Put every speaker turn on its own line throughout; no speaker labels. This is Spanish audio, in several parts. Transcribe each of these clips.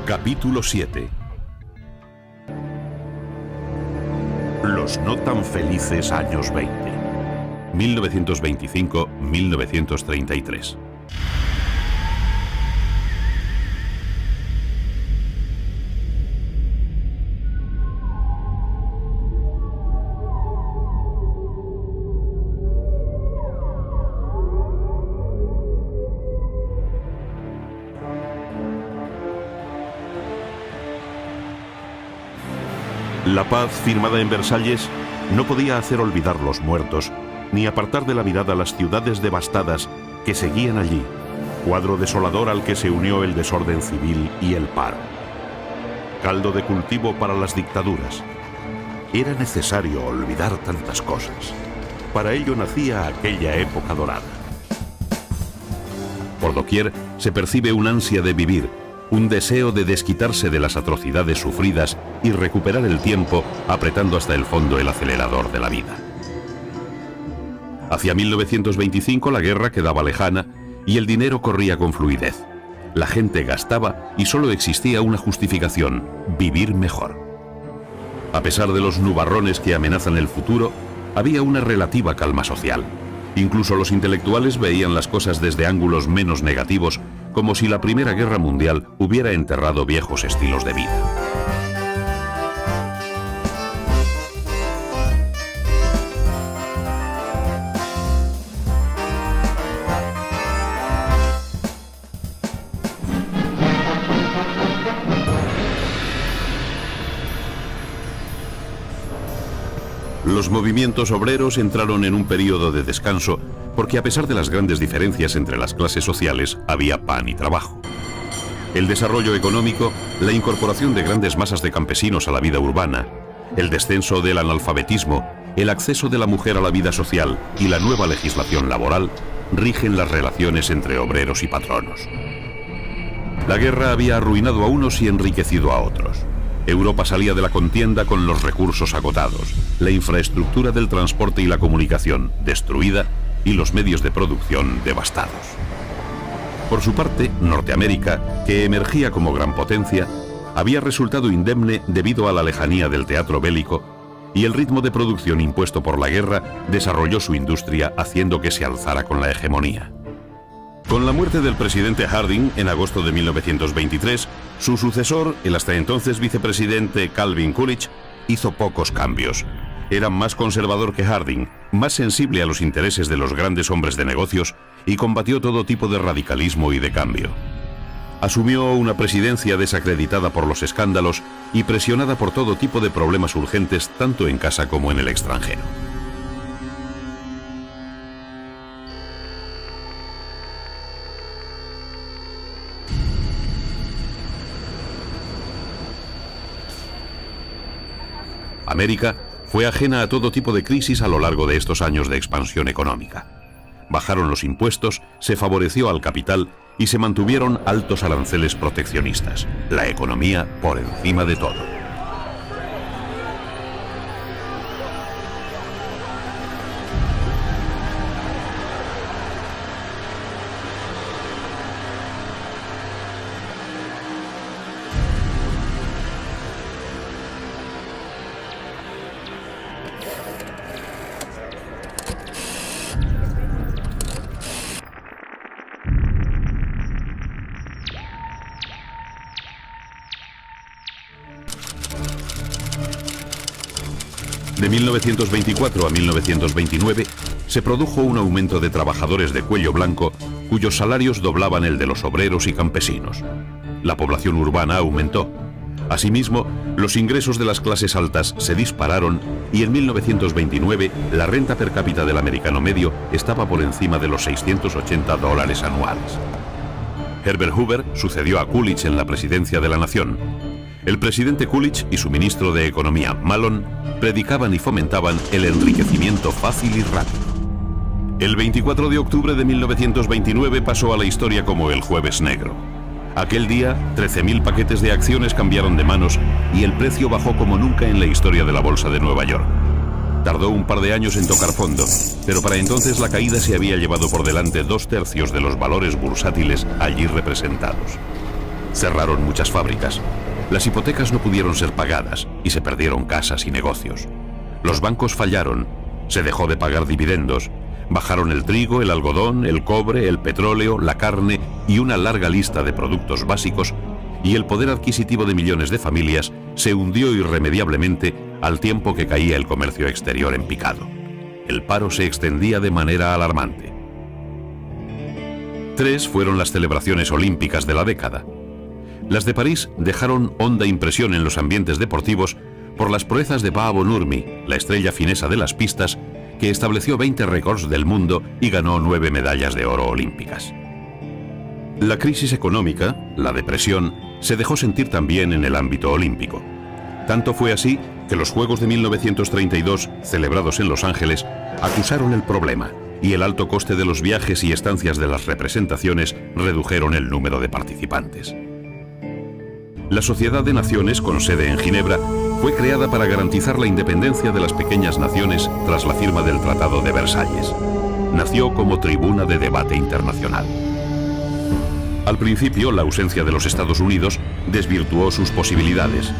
Capítulo 7. Los no tan felices años 20. 1925-1933. La paz firmada en Versalles no podía hacer olvidar los muertos, ni apartar de la mirada las ciudades devastadas que seguían allí, cuadro desolador al que se unió el desorden civil y el paro. Caldo de cultivo para las dictaduras. Era necesario olvidar tantas cosas. Para ello nacía aquella época dorada. Por doquier se percibe un ansia de vivir, un deseo de desquitarse de las atrocidades sufridas y recuperar el tiempo apretando hasta el fondo el acelerador de la vida. Hacia 1925 la guerra quedaba lejana y el dinero corría con fluidez. La gente gastaba y solo existía una justificación: vivir mejor. A pesar de los nubarrones que amenazan el futuro, había una relativa calma social. Incluso los intelectuales veían las cosas desde ángulos menos negativos, como si la Primera Guerra Mundial hubiera enterrado viejos estilos de vida. Los movimientos obreros entraron en un periodo de descanso porque, a pesar de las grandes diferencias entre las clases sociales, había pan y trabajo. El desarrollo económico, la incorporación de grandes masas de campesinos a la vida urbana, el descenso del analfabetismo, el acceso de la mujer a la vida social y la nueva legislación laboral rigen las relaciones entre obreros y patronos. La guerra había arruinado a unos y enriquecido a otros. Europa salía de la contienda con los recursos agotados, la infraestructura del transporte y la comunicación destruida y los medios de producción devastados. Por su parte, Norteamérica, que emergía como gran potencia, había resultado indemne debido a la lejanía del teatro bélico, y el ritmo de producción impuesto por la guerra desarrolló su industria haciendo que se alzara con la hegemonía. Con la muerte del presidente Harding en agosto de 1923, su sucesor, el hasta entonces vicepresidente Calvin Coolidge, hizo pocos cambios. Era más conservador que Harding, más sensible a los intereses de los grandes hombres de negocios y combatió todo tipo de radicalismo y de cambio. Asumió una presidencia desacreditada por los escándalos y presionada por todo tipo de problemas urgentes tanto en casa como en el extranjero. América fue ajena a todo tipo de crisis a lo largo de estos años de expansión económica. Bajaron los impuestos, se favoreció al capital y se mantuvieron altos aranceles proteccionistas. La economía por encima de todo. De 1924 a 1929 se produjo un aumento de trabajadores de cuello blanco cuyos salarios doblaban el de los obreros y campesinos. La población urbana aumentó. Asimismo, los ingresos de las clases altas se dispararon y en 1929 la renta per cápita del americano medio estaba por encima de los $680 anuales. Herbert Hoover sucedió a Coolidge en la presidencia de la nación. El presidente Coolidge y su ministro de Economía, Malone, predicaban y fomentaban el enriquecimiento fácil y rápido. El 24 de octubre de 1929 pasó a la historia como el Jueves Negro. Aquel día, 13.000 paquetes de acciones cambiaron de manos y el precio bajó como nunca en la historia de la Bolsa de Nueva York. Tardó un par de años en tocar fondo, pero para entonces la caída se había llevado por delante 2/3 de los valores bursátiles allí representados. Cerraron muchas fábricas. Las hipotecas no pudieron ser pagadas y se perdieron casas y negocios. Los bancos fallaron, se dejó de pagar dividendos, bajaron el trigo, el algodón, el cobre, el petróleo, la carne y una larga lista de productos básicos, y el poder adquisitivo de millones de familias se hundió irremediablemente al tiempo que caía el comercio exterior en picado. El paro se extendía de manera alarmante. 3 fueron las celebraciones olímpicas de la década. Las de París dejaron honda impresión en los ambientes deportivos por las proezas de Paavo Nurmi, la estrella finesa de las pistas, que estableció 20 récords del mundo y ganó 9 medallas de oro olímpicas. La crisis económica, la depresión, se dejó sentir también en el ámbito olímpico. Tanto fue así que los Juegos de 1932, celebrados en Los Ángeles, acusaron el problema, y el alto coste de los viajes y estancias de las representaciones redujeron el número de participantes. La Sociedad de Naciones, con sede en Ginebra, fue creada para garantizar la independencia de las pequeñas naciones tras la firma del Tratado de Versalles. Nació como tribuna de debate internacional. Al principio, la ausencia de los Estados Unidos desvirtuó sus posibilidades.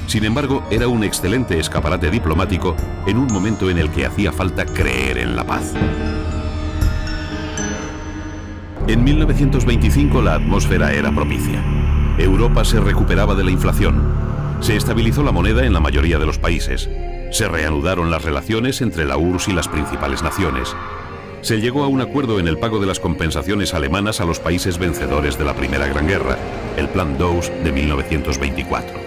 Sin embargo, era un excelente escaparate diplomático en un momento en el que hacía falta creer en la paz. En 1925 la atmósfera era propicia. Europa se recuperaba de la inflación. Se estabilizó la moneda en la mayoría de los países. Se reanudaron las relaciones entre la URSS y las principales naciones. Se llegó a un acuerdo en el pago de las compensaciones alemanas a los países vencedores de la Primera Gran Guerra, el Plan Dawes de 1924.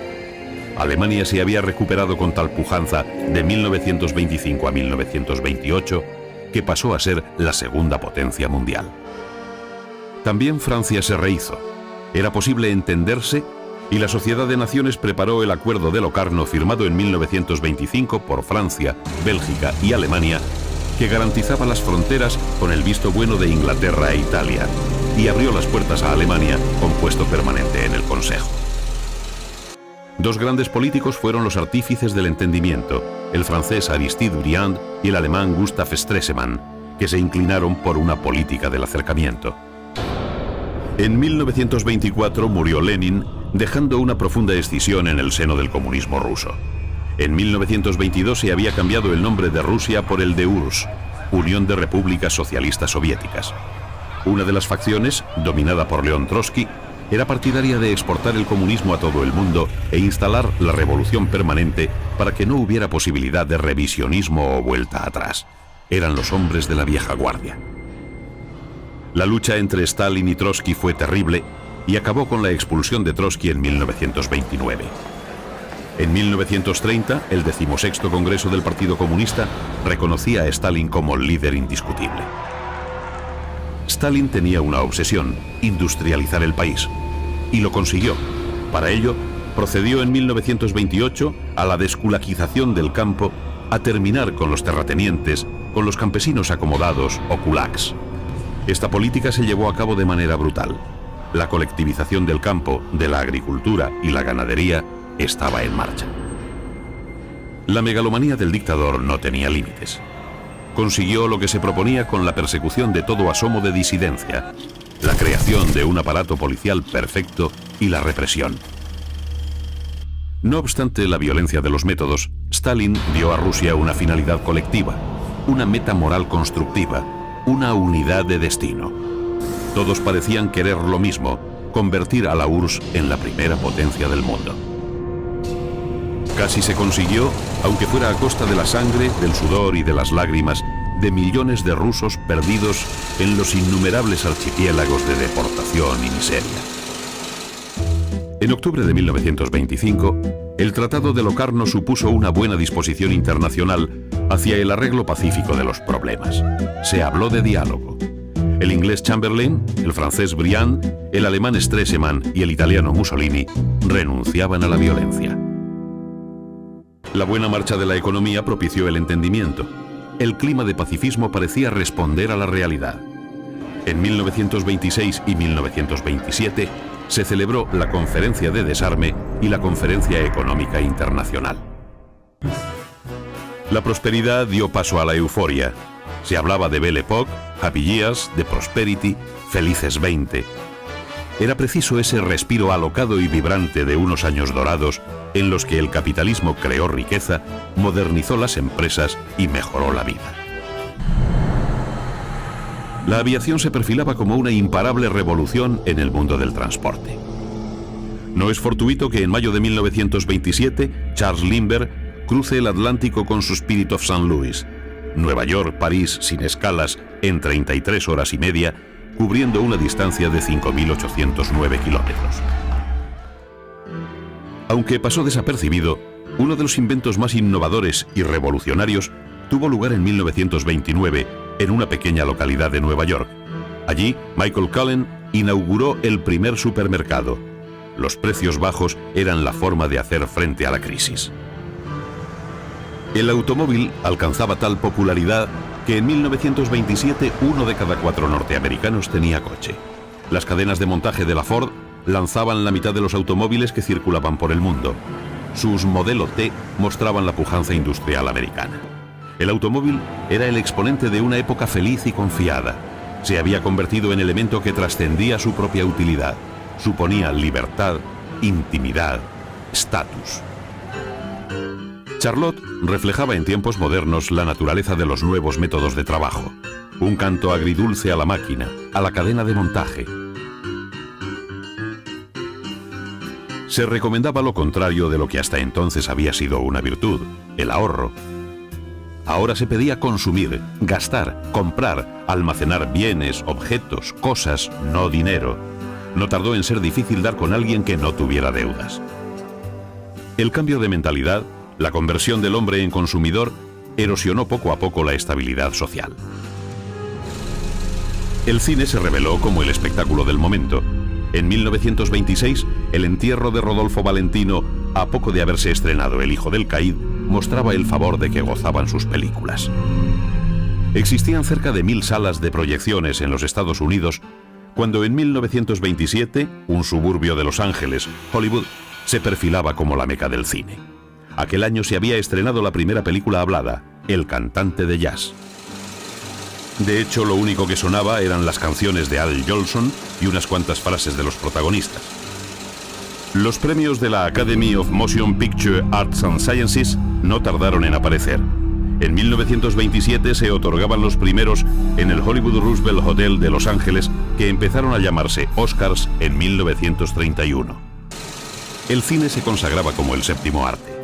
Alemania se había recuperado con tal pujanza de 1925 a 1928 que pasó a ser la segunda potencia mundial. También Francia se rehizo. Era posible entenderse y la Sociedad de Naciones preparó el Acuerdo de Locarno firmado en 1925 por Francia, Bélgica y Alemania, que garantizaba las fronteras con el visto bueno de Inglaterra e Italia y abrió las puertas a Alemania con puesto permanente en el Consejo. 2 grandes políticos fueron los artífices del entendimiento, el francés Aristide Briand y el alemán Gustav Stresemann, que se inclinaron por una política del acercamiento. En 1924 murió Lenin, dejando una profunda escisión en el seno del comunismo ruso. En 1922 se había cambiado el nombre de Rusia por el de URSS, Unión de Repúblicas Socialistas Soviéticas. Una de las facciones, dominada por León Trotsky, era partidaria de exportar el comunismo a todo el mundo e instalar la revolución permanente para que no hubiera posibilidad de revisionismo o vuelta atrás. Eran los hombres de la vieja guardia. La lucha entre Stalin y Trotsky fue terrible y acabó con la expulsión de Trotsky en 1929. En 1930, el 16º Congreso del Partido Comunista reconocía a Stalin como líder indiscutible. Stalin tenía una obsesión: industrializar el país. Y lo consiguió. Para ello, procedió en 1928 a la desculaquización del campo, a terminar con los terratenientes, con los campesinos acomodados o kulaks. Esta política se llevó a cabo de manera brutal. La colectivización del campo, de la agricultura y la ganadería estaba en marcha. La megalomanía del dictador no tenía límites. Consiguió lo que se proponía con la persecución de todo asomo de disidencia, la creación de un aparato policial perfecto y la represión. No obstante la violencia de los métodos, Stalin dio a Rusia una finalidad colectiva, una meta moral constructiva, una unidad de destino. Todos parecían querer lo mismo: convertir a la URSS en la primera potencia del mundo. Casi se consiguió, aunque fuera a costa de la sangre, del sudor y de las lágrimas de millones de rusos perdidos en los innumerables archipiélagos de deportación y miseria. En octubre de 1925, el Tratado de Locarno supuso una buena disposición internacional hacia el arreglo pacífico de los problemas. Se habló de diálogo. El inglés Chamberlain, el francés Briand, el alemán Stresemann y el italiano Mussolini renunciaban a la violencia. La buena marcha de la economía propició el entendimiento. El clima de pacifismo parecía responder a la realidad. En 1926 y 1927 se celebró la Conferencia de Desarme y la Conferencia Económica Internacional. La prosperidad dio paso a la euforia. Se hablaba de Belle Époque, Happy Years, de Prosperity, Felices 20. Era preciso ese respiro alocado y vibrante de unos años dorados en los que el capitalismo creó riqueza, modernizó las empresas y mejoró la vida. La aviación se perfilaba como una imparable revolución en el mundo del transporte. No es fortuito que en mayo de 1927 Charles Lindbergh cruce el Atlántico con su Spirit of St. Louis, Nueva York-París sin escalas en 33 horas y media, cubriendo una distancia de 5.809 kilómetros. Aunque pasó desapercibido, uno de los inventos más innovadores y revolucionarios tuvo lugar en 1929 en una pequeña localidad de Nueva York. Allí, Michael Cullen inauguró el primer supermercado. Los precios bajos eran la forma de hacer frente a la crisis. El automóvil alcanzaba tal popularidad que en 1927 uno de cada 4 norteamericanos tenía coche. Las cadenas de montaje de la Ford lanzaban la mitad de los automóviles que circulaban por el mundo. Sus Modelo T mostraban la pujanza industrial americana. El automóvil era el exponente de una época feliz y confiada. Se había convertido en elemento que trascendía su propia utilidad. Suponía libertad, intimidad, estatus. Charlotte reflejaba en tiempos modernos la naturaleza de los nuevos métodos de trabajo. Un canto agridulce a la máquina, a la cadena de montaje. Se recomendaba lo contrario de lo que hasta entonces había sido una virtud, el ahorro. Ahora se pedía consumir, gastar, comprar, almacenar bienes, objetos, cosas, no dinero. No tardó en ser difícil dar con alguien que no tuviera deudas. El cambio de mentalidad, la conversión del hombre en consumidor, erosionó poco a poco la estabilidad social. El cine se reveló como el espectáculo del momento. En 1926, el entierro de Rodolfo Valentino, a poco de haberse estrenado El hijo del Caid, mostraba el favor de que gozaban sus películas. Existían cerca de 1000 salas de proyecciones en los Estados Unidos, cuando en 1927, un suburbio de Los Ángeles, Hollywood, se perfilaba como la meca del cine. Aquel año se había estrenado la primera película hablada, El cantante de jazz. De hecho, lo único que sonaba eran las canciones de Al Jolson y unas cuantas frases de los protagonistas. Los premios de la Academy of Motion Picture Arts and Sciences no tardaron en aparecer. En 1927 se otorgaban los primeros en el Hollywood Roosevelt Hotel de Los Ángeles, que empezaron a llamarse Oscars en 1931. El cine se consagraba como el séptimo arte.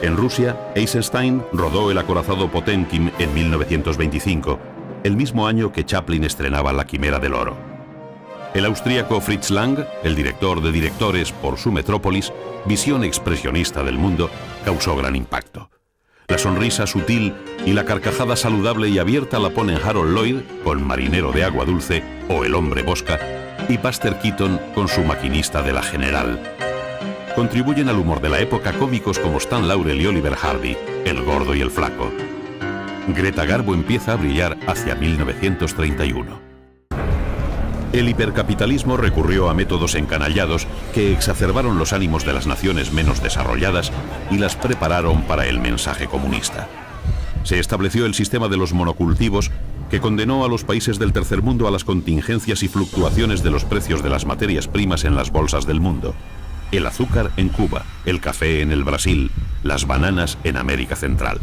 En Rusia, Eisenstein rodó El acorazado Potemkin en 1925, el mismo año que Chaplin estrenaba La quimera del oro. El austríaco Fritz Lang, el director de directores por su Metrópolis, visión expresionista del mundo, causó gran impacto. La sonrisa sutil y la carcajada saludable y abierta la ponen Harold Lloyd con Marinero de agua dulce o El hombre mosca, y Buster Keaton con su Maquinista de la General. Contribuyen al humor de la época cómicos como Stan Laurel y Oliver Hardy, El gordo y el flaco. Greta Garbo empieza a brillar hacia 1931. El hipercapitalismo recurrió a métodos encanallados que exacerbaron los ánimos de las naciones menos desarrolladas y las prepararon para el mensaje comunista. Se estableció el sistema de los monocultivos, que condenó a los países del tercer mundo a las contingencias y fluctuaciones de los precios de las materias primas en las bolsas del mundo. El azúcar en Cuba, el café en el Brasil, las bananas en América Central.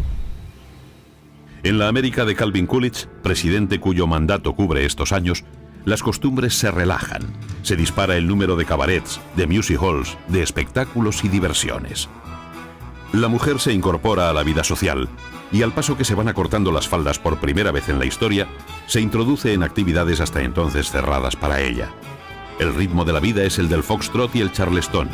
En la América de Calvin Coolidge, presidente cuyo mandato cubre estos años, las costumbres se relajan. Se dispara el número de cabarets, de music halls, de espectáculos y diversiones. La mujer se incorpora a la vida social y, al paso que se van acortando las faldas por primera vez en la historia, se introduce en actividades hasta entonces cerradas para ella. El ritmo de la vida es el del foxtrot y el charleston.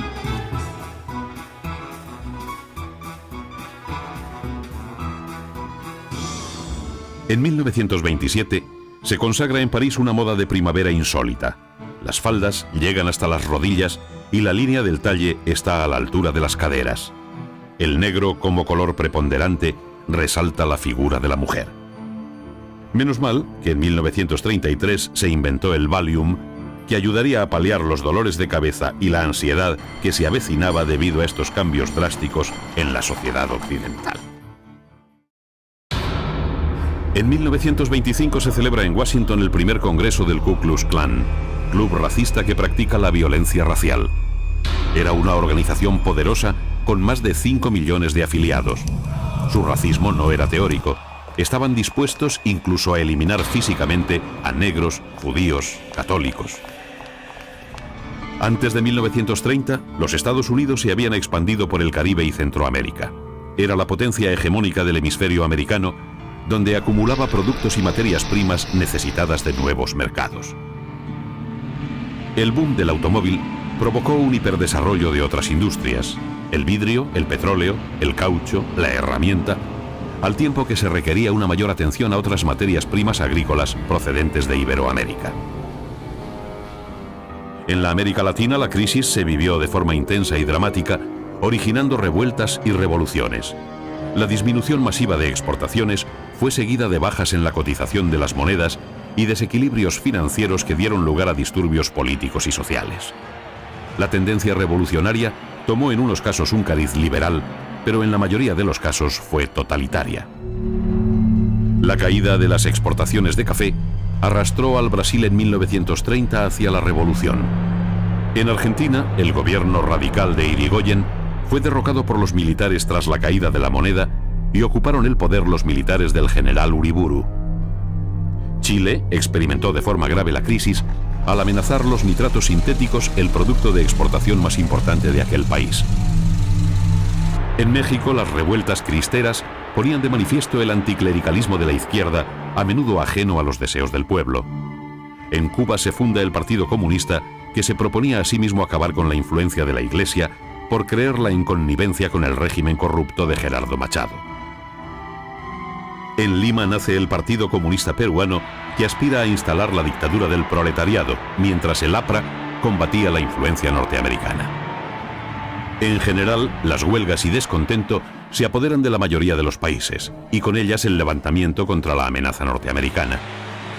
En 1927 se consagra en París una moda de primavera insólita. Las faldas llegan hasta las rodillas y la línea del talle está a la altura de las caderas. El negro, como color preponderante, resalta la figura de la mujer. Menos mal que en 1933 se inventó el Valium, que ayudaría a paliar los dolores de cabeza y la ansiedad que se avecinaba debido a estos cambios drásticos en la sociedad occidental. En 1925 se celebra en Washington el primer congreso del Ku Klux Klan. club racista que practica la violencia racial. Era una organización poderosa con más de 5 millones de afiliados. Su racismo no era teórico. Estaban dispuestos incluso a eliminar físicamente a negros, judíos, católicos. Antes de 1930, los Estados Unidos se habían expandido por el Caribe y Centroamérica. Era la potencia hegemónica del hemisferio americano, donde acumulaba productos y materias primas necesitadas de nuevos mercados. El boom del automóvil provocó un hiperdesarrollo de otras industrias: el vidrio, el petróleo, el caucho, la herramienta, al tiempo que se requería una mayor atención a otras materias primas agrícolas procedentes de Iberoamérica. En la América Latina, la crisis se vivió de forma intensa y dramática, originando revueltas y revoluciones. La disminución masiva de exportaciones fue seguida de bajas en la cotización de las monedas y desequilibrios financieros que dieron lugar a disturbios políticos y sociales. La tendencia revolucionaria tomó en unos casos un cariz liberal, pero en la mayoría de los casos fue totalitaria. La caída de las exportaciones de café arrastró al Brasil en 1930 hacia la revolución. En Argentina, el gobierno radical de Irigoyen fue derrocado por los militares tras la caída de la moneda y ocuparon el poder los militares del general Uriburu. Chile experimentó de forma grave la crisis al amenazar los nitratos sintéticos, el producto de exportación más importante de aquel país. En México, las revueltas cristeras ponían de manifiesto el anticlericalismo de la izquierda, a menudo ajeno a los deseos del pueblo. En Cuba se funda el Partido Comunista, que se proponía a sí mismo acabar con la influencia de la Iglesia por creerla en connivencia con el régimen corrupto de Gerardo Machado. En Lima nace el Partido Comunista Peruano, que aspira a instalar la dictadura del proletariado, mientras el APRA combatía la influencia norteamericana. En general, las huelgas y descontento se apoderan de la mayoría de los países, y con ellas el levantamiento contra la amenaza norteamericana.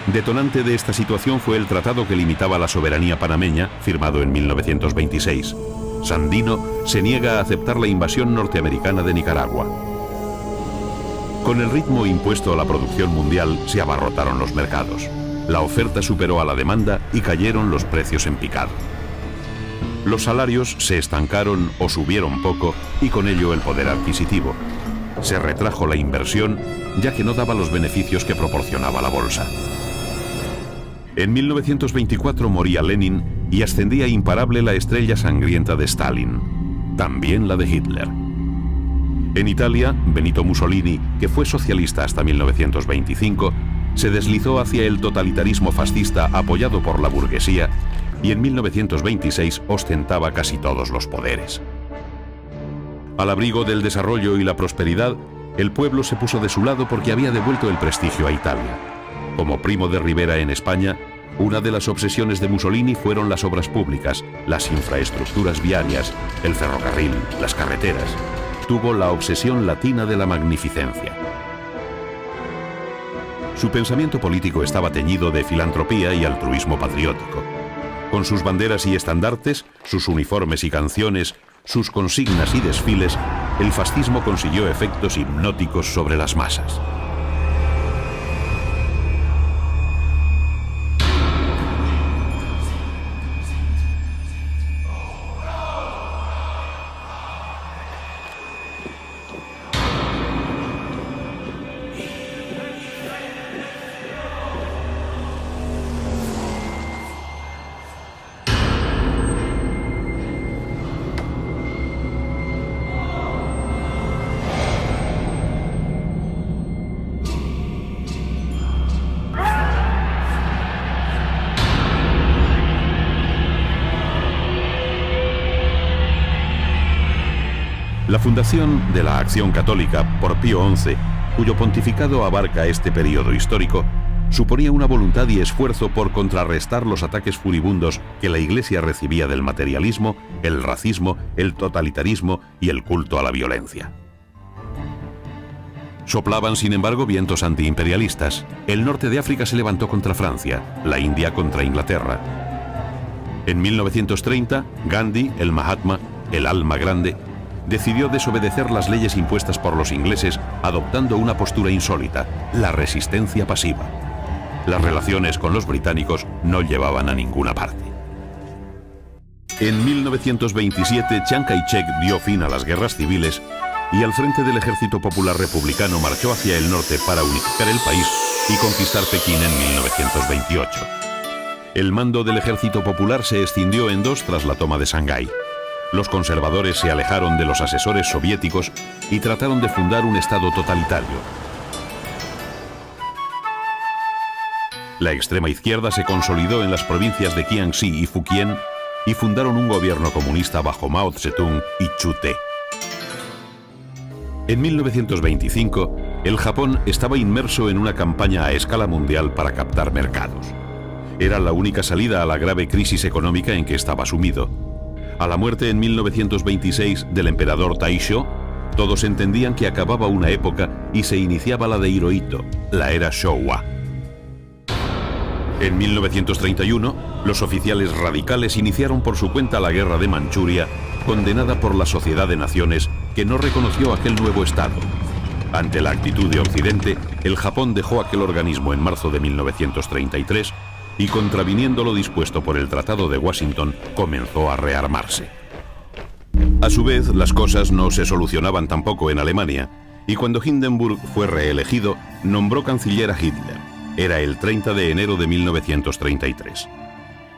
Detonante de esta situación fue el tratado que limitaba la soberanía panameña, firmado en 1926. Sandino se niega a aceptar la invasión norteamericana de Nicaragua. Con el ritmo impuesto a la producción mundial, se abarrotaron los mercados. La oferta superó a la demanda y cayeron los precios en picado. Los salarios se estancaron o subieron poco, y con ello el poder adquisitivo. Se retrajo la inversión, ya que no daba los beneficios que proporcionaba la bolsa. En 1924 moría Lenin y ascendía imparable la estrella sangrienta de Stalin, también la de Hitler. En Italia, Benito Mussolini, que fue socialista hasta 1925, se deslizó hacia el totalitarismo fascista apoyado por la burguesía, y en 1926 ostentaba casi todos los poderes. Al abrigo del desarrollo y la prosperidad, el pueblo se puso de su lado porque había devuelto el prestigio a Italia. Como Primo de Rivera en España, una de las obsesiones de Mussolini fueron las obras públicas, las infraestructuras viarias, el ferrocarril, las carreteras. Tuvo la obsesión latina de la magnificencia. Su pensamiento político estaba teñido de filantropía y altruismo patriótico. Con sus banderas y estandartes, sus uniformes y canciones, sus consignas y desfiles, el fascismo consiguió efectos hipnóticos sobre las masas. La fundación de la Acción Católica por Pío XI, cuyo pontificado abarca este periodo histórico, suponía una voluntad y esfuerzo por contrarrestar los ataques furibundos que la Iglesia recibía del materialismo, el racismo, el totalitarismo y el culto a la violencia. Soplaban, sin embargo, vientos antiimperialistas. El norte de África se levantó contra Francia, la India contra Inglaterra. En 1930, Gandhi, el Mahatma, el alma grande, decidió desobedecer las leyes impuestas por los ingleses, adoptando una postura insólita, la resistencia pasiva. Las relaciones con los británicos no llevaban a ninguna parte. En 1927, Chiang Kai-shek dio fin a las guerras civiles y al frente del Ejército Popular Republicano marchó hacia el norte para unificar el país y conquistar Pekín en 1928. El mando del Ejército Popular se escindió en dos tras la toma de Shanghái. Los conservadores se alejaron de los asesores soviéticos y trataron de fundar un estado totalitario. La extrema izquierda se consolidó en las provincias de Jiangxi y Fujian y fundaron un gobierno comunista bajo Mao Zedong y Chu Te. En 1925, el Japón estaba inmerso en una campaña a escala mundial para captar mercados. Era la única salida a la grave crisis económica en que estaba sumido. A la muerte en 1926 del emperador Taisho, todos entendían que acababa una época y se iniciaba la de Hirohito, la era Showa. En 1931, los oficiales radicales iniciaron por su cuenta la guerra de Manchuria, condenada por la Sociedad de Naciones, que no reconoció aquel nuevo Estado. Ante la actitud de Occidente, el Japón dejó aquel organismo en marzo de 1933 y, contraviniendo lo dispuesto por el Tratado de Washington, comenzó a rearmarse. A su vez, las cosas no se solucionaban tampoco en Alemania, y cuando Hindenburg fue reelegido, nombró canciller a Hitler. Era el 30 de enero de 1933.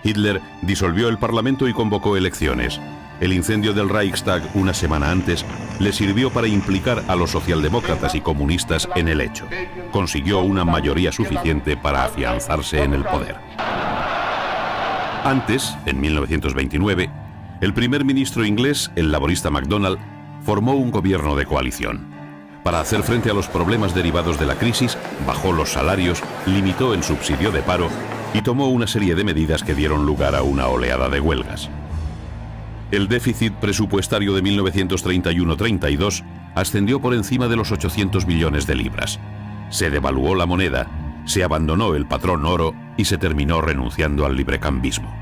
Hitler disolvió el Parlamento y convocó elecciones. El incendio del Reichstag una semana antes le sirvió para implicar a los socialdemócratas y comunistas en el hecho. Consiguió una mayoría suficiente para afianzarse en el poder. Antes, en 1929, el primer ministro inglés, el laborista MacDonald, formó un gobierno de coalición. Para hacer frente a los problemas derivados de la crisis, bajó los salarios, limitó el subsidio de paro y tomó una serie de medidas que dieron lugar a una oleada de huelgas. El déficit presupuestario de 1931-32 ascendió por encima de los 800 millones de libras. Se devaluó la moneda, se abandonó el patrón oro y se terminó renunciando al librecambismo.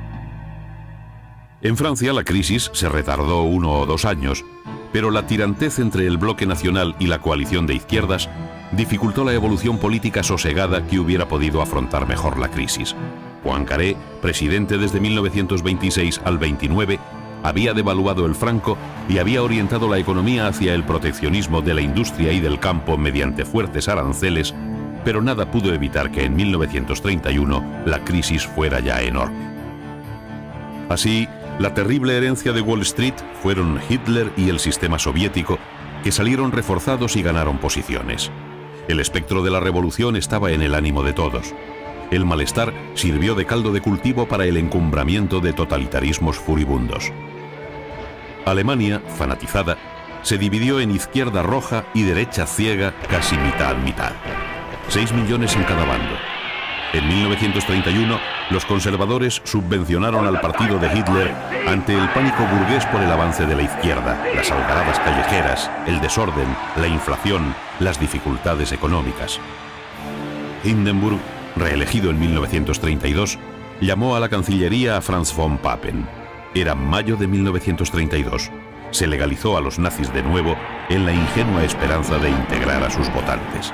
En Francia la crisis se retardó 1 o 2 años, pero la tirantez entre el bloque nacional y la coalición de izquierdas dificultó la evolución política sosegada que hubiera podido afrontar mejor la crisis. Poincaré, presidente desde 1926 al 29, había devaluado el franco y había orientado la economía hacia el proteccionismo de la industria y del campo mediante fuertes aranceles, pero nada pudo evitar que en 1931 la crisis fuera ya enorme. Así, la terrible herencia de Wall Street fueron Hitler y el sistema soviético, que salieron reforzados y ganaron posiciones. El espectro de la revolución estaba en el ánimo de todos. El malestar sirvió de caldo de cultivo para el encumbramiento de totalitarismos furibundos. Alemania, fanatizada, se dividió en izquierda roja y derecha ciega casi mitad-mitad. 6 millones en cada bando. En 1931, los conservadores subvencionaron al partido de Hitler ante el pánico burgués por el avance de la izquierda, las algaradas callejeras, el desorden, la inflación, las dificultades económicas. Hindenburg, reelegido en 1932, llamó a la Cancillería a Franz von Papen. Era mayo de 1932. Se legalizó a los nazis de nuevo en la ingenua esperanza de integrar a sus votantes.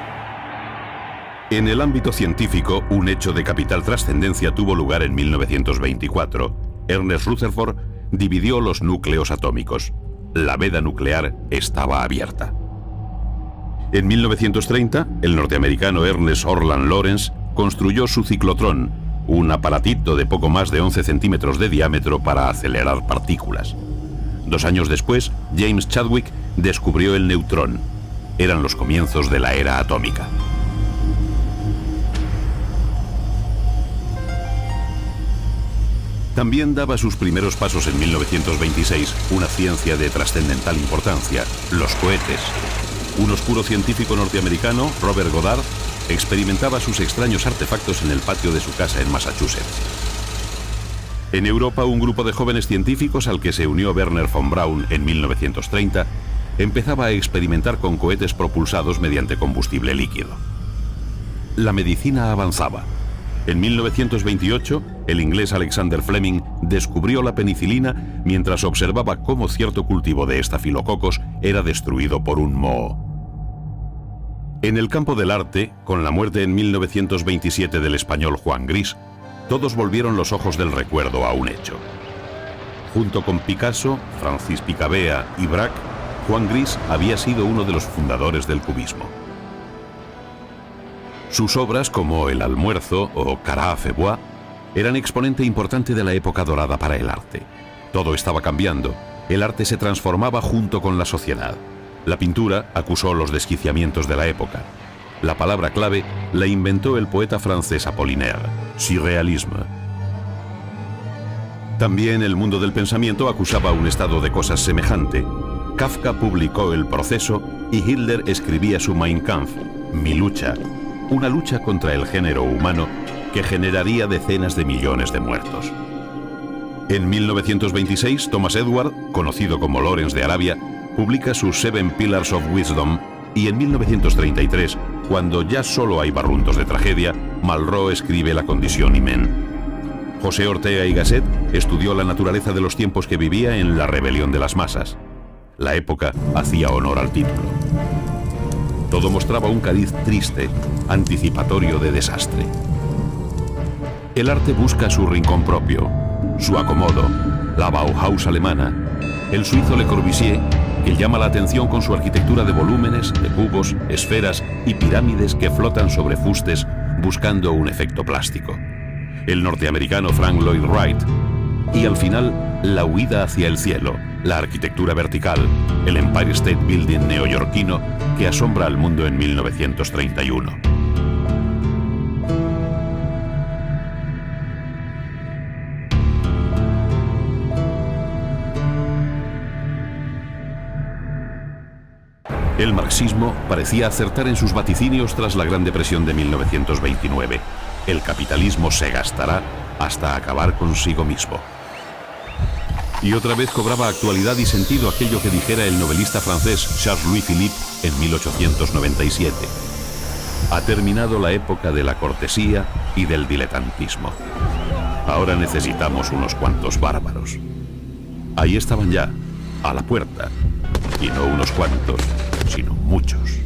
En el ámbito científico, un hecho de capital trascendencia tuvo lugar en 1924. Ernest Rutherford dividió los núcleos atómicos. La veda nuclear estaba abierta. En 1930, el norteamericano Ernest Orland Lawrence construyó su ciclotrón, un aparatito de poco más de 11 centímetros de diámetro para acelerar partículas. 2 años después, James Chadwick descubrió el neutrón. Eran los comienzos de la era atómica. También daba sus primeros pasos en 1926 una ciencia de trascendental importancia, los cohetes. Un oscuro científico norteamericano, Robert Goddard, experimentaba sus extraños artefactos en el patio de su casa en Massachusetts. En Europa, un grupo de jóvenes científicos al que se unió Wernher von Braun en 1930 empezaba a experimentar con cohetes propulsados mediante combustible líquido. La medicina avanzaba. En 1928, el inglés Alexander Fleming descubrió la penicilina mientras observaba cómo cierto cultivo de estafilococos era destruido por un moho. En el campo del arte, con la muerte en 1927 del español Juan Gris, todos volvieron los ojos del recuerdo a un hecho. Junto con Picasso, Francis Picabea y Braque, Juan Gris había sido uno de los fundadores del cubismo. Sus obras, como El Almuerzo o Cara à Febois, eran exponente importante de la época dorada para el arte. Todo estaba cambiando. El arte se transformaba junto con la sociedad. La pintura acusó los desquiciamientos de la época. La palabra clave la inventó el poeta francés Apollinaire, surrealisme. También el mundo del pensamiento acusaba un estado de cosas semejante. Kafka publicó El Proceso y Hitler escribía su Mein Kampf, Mi lucha, una lucha contra el género humano que generaría decenas de millones de muertos. En 1926, Thomas Edward, conocido como Lawrence de Arabia, publica sus Seven Pillars of Wisdom, y en 1933, cuando ya solo hay barruntos de tragedia, Malraux escribe La condición humaine. José Ortega y Gasset estudió la naturaleza de los tiempos que vivía en La rebelión de las masas. La época hacía honor al título. Todo mostraba un cariz triste, anticipatorio de desastre. El arte busca su rincón propio, su acomodo, la Bauhaus alemana, el suizo Le Corbusier, que llama la atención con su arquitectura de volúmenes, de cubos, esferas y pirámides que flotan sobre fustes buscando un efecto plástico. El norteamericano Frank Lloyd Wright. Y al final, la huida hacia el cielo, la arquitectura vertical, el Empire State Building neoyorquino que asombra al mundo en 1931. El marxismo parecía acertar en sus vaticinios tras la Gran Depresión de 1929. El capitalismo se gastará hasta acabar consigo mismo. Y otra vez cobraba actualidad y sentido aquello que dijera el novelista francés Charles-Louis Philippe en 1897. Ha terminado la época de la cortesía y del diletantismo. Ahora necesitamos unos cuantos bárbaros. Ahí estaban ya, a la puerta, y no unos cuantos, sino muchos.